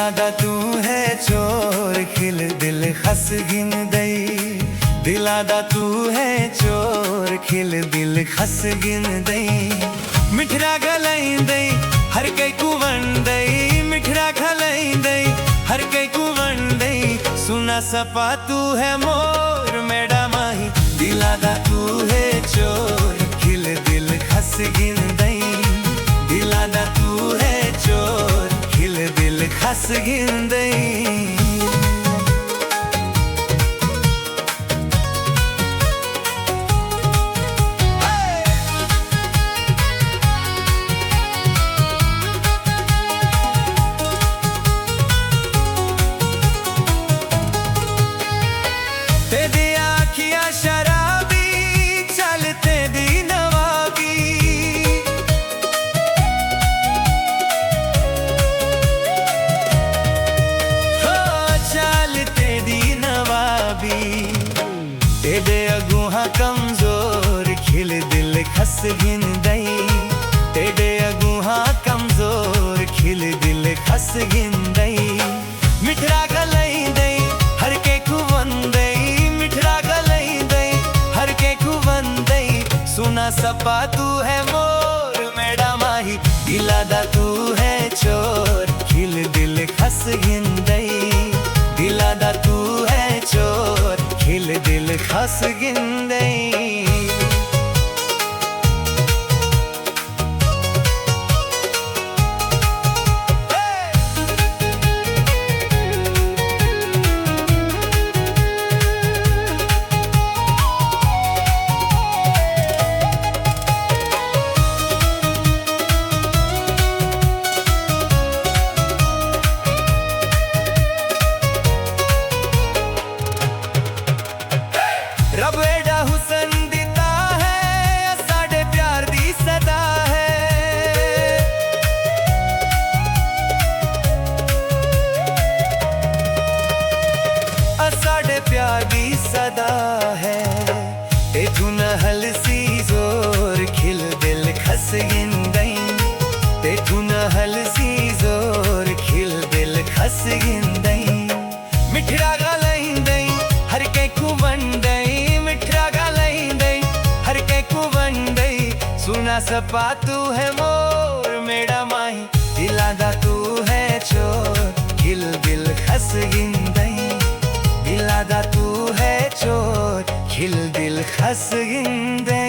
दिलादा तू है चोर खिल दिल खस गिन दई। दिलादा तू है चोर खिल दिल खस गिन दई। मिठरा गलाई दई हर कई कुवन दई। मिठरा खलाई दई हर कई कुवन दई। सुना सपा तू है मोर मेरा माही। दिलादा तू है चोर खिल दिल खस गिन दई। दिलादा तू है चोर खिल दिल खस गिन दई। तेरी आँखियाँ शराबी चलते दी नवाबी। हो चलते दी नवाबी। तेरे अगुहा कमजोर खिल दिल खस गिन दई। तेरे अगुहा कमजोर खिल दिल खस गिन दई। मिठरा गलाई दई हर के कुवन दई। मिठरा गलाई दई हर के कुवन दई। सुना सपा तू है मोर मेरा माही। दिलादा तू है चोर खिल दिल खस गिन दई। दिलादा तू है चोर खिल दिल खस गिन दई। रब एडा हुसन दिता है साढ़े प्यार दी सदा है। साढ़े प्यार दी सदा है। तेथू नहल सी जोर खिल दिल खस गिन दई। तेथू नहल सी जोर खिल दिल खस गिन दई। मिठरा गलाई दई हर के कुवन दई। मिठरा गलाई दई हर के कुवन दई। सुना सपा तू है मोर मेरा माही। दिलादा तू है चोर खिल दिल खस गिन दई। दिलादा तू है चोर खिल दिल खस गिन दई।